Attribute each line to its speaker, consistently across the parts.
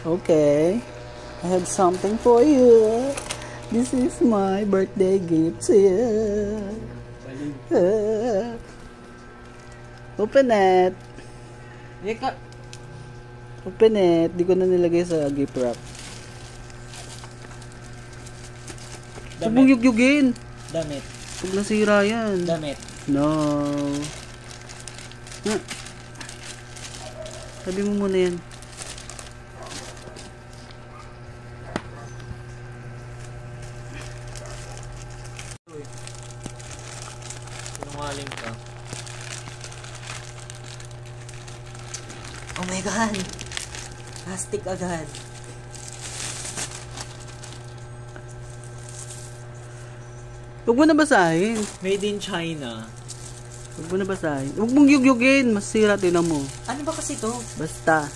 Speaker 1: Okay. I have something for you. This is my birthday gift here. Open it. Open it. Di ko na nilagay sa gift wrap. Huwag mong yugyugin.
Speaker 2: Damit.
Speaker 1: Huwag nasira yan.
Speaker 2: Damit.
Speaker 1: No. Sabi mo muna yan.
Speaker 2: Sinungaling ka. Oh my God! Plastic agad.
Speaker 1: Huwag mo na basahin.
Speaker 2: Made in China.
Speaker 1: Huwag mo na basahin. Huwag mong yugyugin. Masira, tinan mo.
Speaker 2: Ano ba kasi to?
Speaker 1: Basta.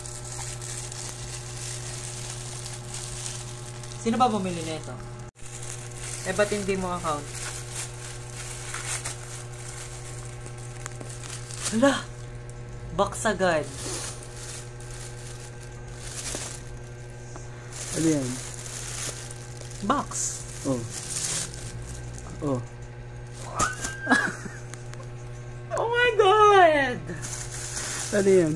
Speaker 2: Sino ba bumili nito? Eh, ba't hindi mo account? Hala! Box agad.
Speaker 1: Ano yan?
Speaker 2: Box.
Speaker 1: Oh. Oh.
Speaker 2: Oh my God!
Speaker 1: Ano yan?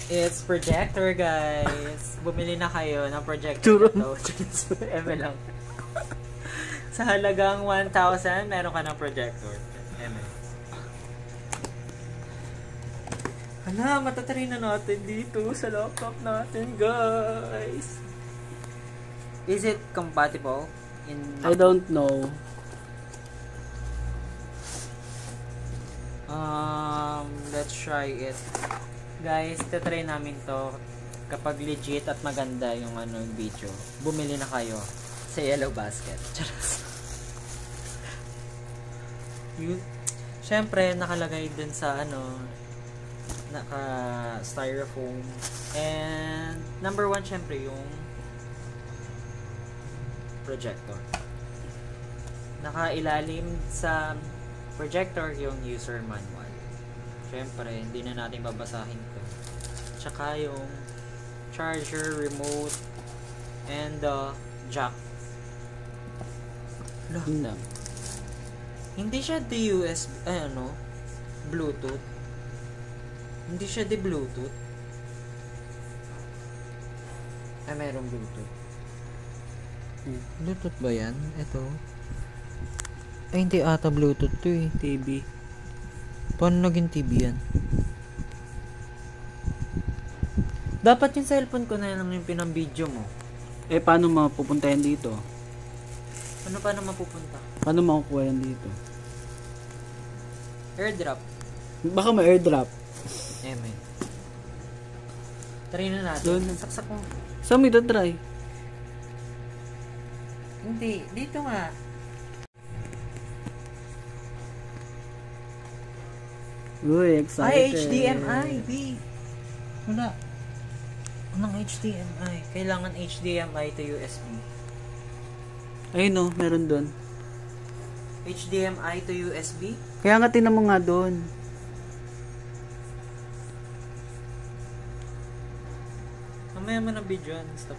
Speaker 2: It's projector, guys. Bumili na kayo ng projector.
Speaker 1: Churro.
Speaker 2: Eme lang. Sa halagang 1,000, meron ka ng projector. Eme. Hala, matatry na natin dito sa laptop natin, guys. Is it compatible?
Speaker 1: I don't know.
Speaker 2: Let's try it. Guys, tatry namin to kapag legit at maganda yung video. Bumili na kayo sa Yellow Basket. Syempre, nakalagay dun sa naka styrofoam. And number 1 syempre yung projector. Nakailalim sa projector yung user manual. Syempre, hindi na natin babasahin to. Tsaka yung charger, remote, and the jack. Hindi siya di USB, Bluetooth. Hindi siya di Bluetooth. Ay, mayroong Bluetooth. Bluetooth ba yan? Ito. Ay, hindi ata Bluetooth to eh.
Speaker 1: TV.
Speaker 2: Paano naging TV yan? Dapat yung cellphone ko na lang yung pinang-video mo.
Speaker 1: Eh, paano mapupunta yan dito?
Speaker 2: Paano mapupunta?
Speaker 1: Paano makukuha yan dito?
Speaker 2: AirDrop.
Speaker 1: Baka ma-airdrop.
Speaker 2: Man. Try na natin.
Speaker 1: Doon.
Speaker 2: Saksak mo.
Speaker 1: Saan mo ito try?
Speaker 2: Hindi. Dito nga.
Speaker 1: Uy, excited.
Speaker 2: Ay, HDMI, B. Wala. Anong HDMI? Kailangan HDMI to USB.
Speaker 1: Ayun no, meron doon.
Speaker 2: HDMI to USB?
Speaker 1: Kaya nga tinan mo nga doon.
Speaker 2: Mamaya mo ng video. Stop.